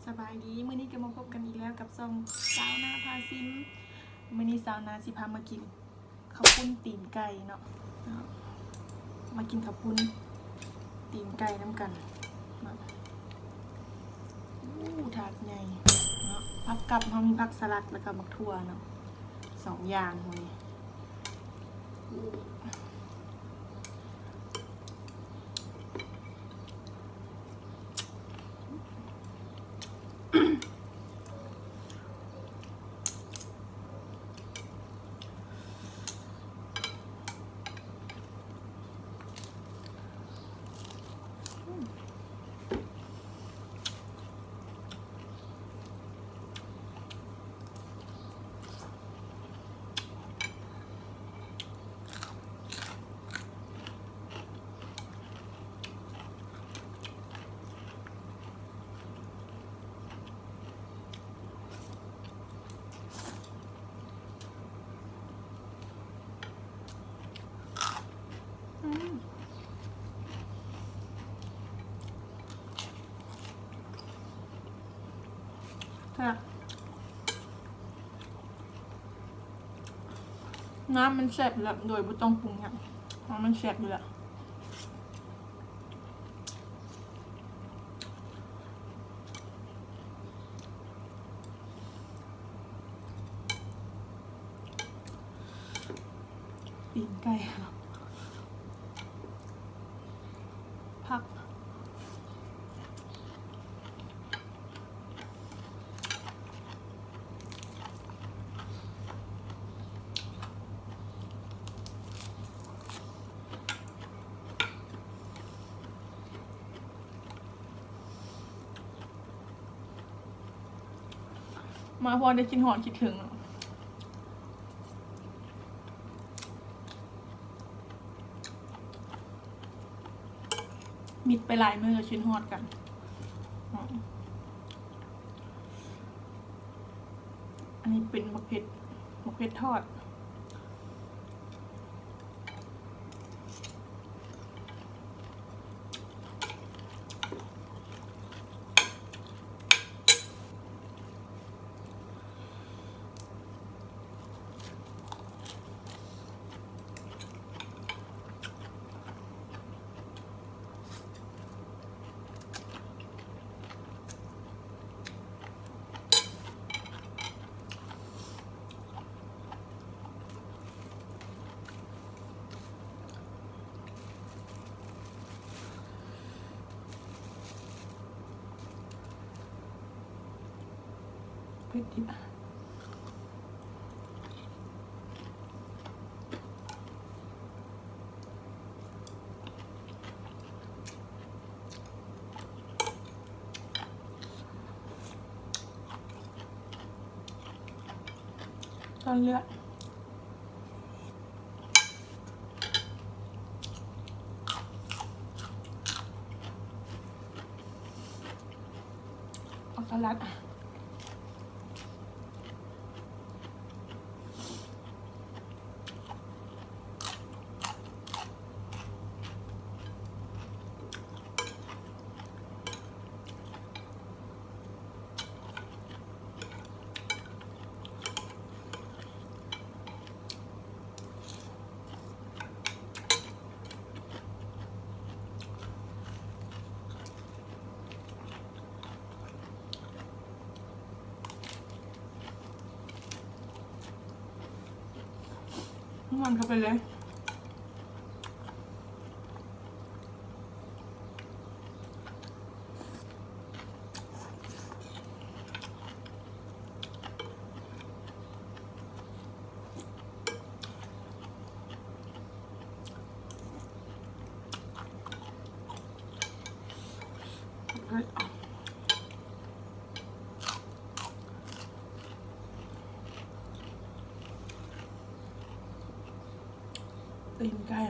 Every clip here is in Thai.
สบายดีมื้อนี้ก็มาพบกันอีกแล้วกับซองสาวนาพาซิมมื้อนี้สาวนาสิพามากินข้าวปุ้นตีนไก่เนาะมากินข้าวปุ้นตีนไก่น้ำกันเนาะถาดใหญ่เนาะผักกับเขามีผักสลัดแล้วก็มักทั่วเนาะ2 อย่างมื้อนี้น้ำมันแซ่บแล้วโดยไม่ต้องปรุงอย่างน้ำมันแซ่บอยู่แล้วตีนไก่ผักมาพอได้กินหอนคิดถึงมิดไปหลายมือชิ้นหอดกันอันนี้เป็นมะเขือทอดเผ็ดดิบตอนเลือดเอาสลัดมันเข้าไปเลยตีนไก่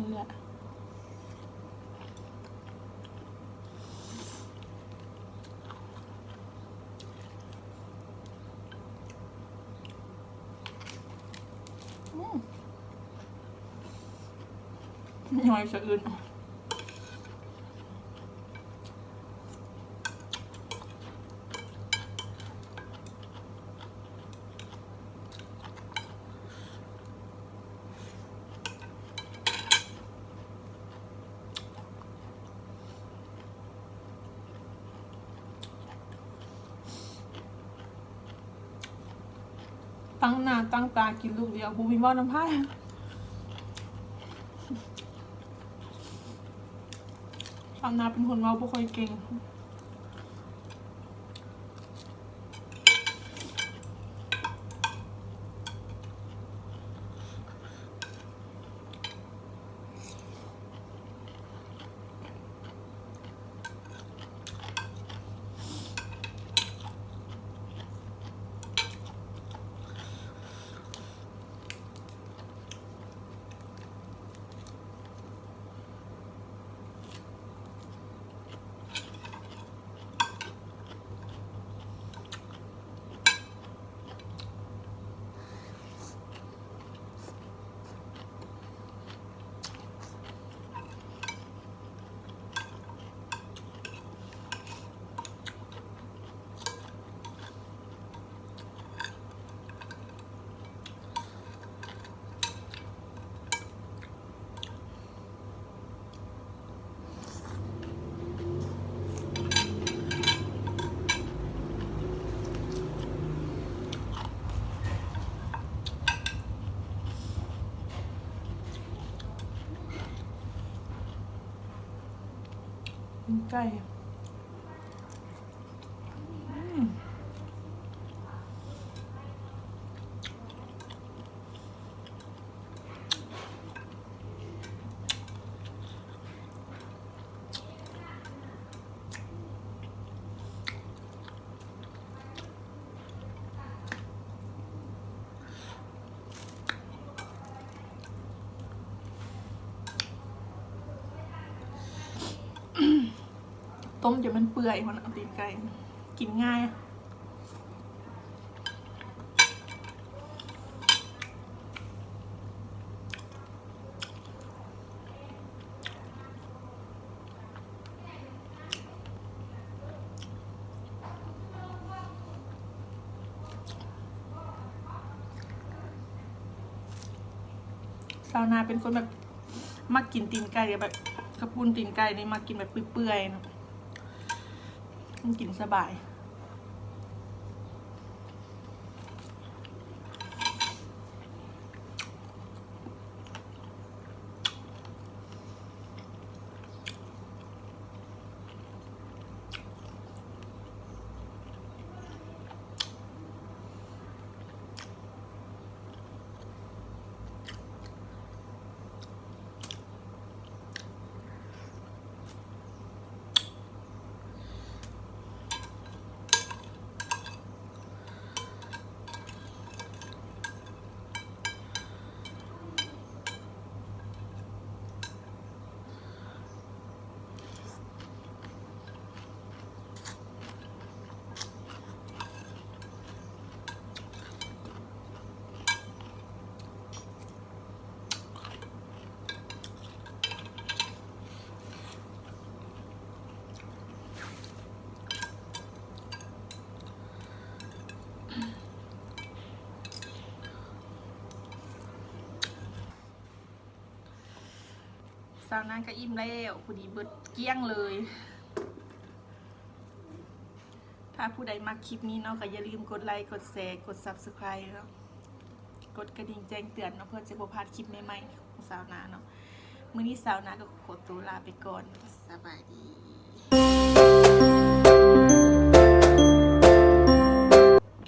นั่นแหละย่อยสะอื่นตั้งหน้าตั้งตากินลูกเดียวบูมีบ้าน้ำพายทำนาเป็นคนเมาบ่ค่อยเก่งไก่ต้มจนมันเปื่อยมันเอาตีนไก่กินง่ายชาวนาเป็นคนแบบมักกินตีนไก่แบบกระปุนตีนไก่นี่มากินแบบเปื่อยๆนะมันกินสบายสาวนั้นก็อิ่มแล้วพอดีเบิดเกลี้ยงเลยถ้าผู้ใดมักคลิปนี้เนาะก็อย่าลืมกดไลค์กดแชร์กด Subscribe เนาะกดกระดิ่งแจ้งเตือนเนาะเพื่อจะบ่พลาดคลิปใหม่ๆของสาวนาเนาะมื้อนี้สาวนาก็ขอตัวลาไปก่อนสบายดี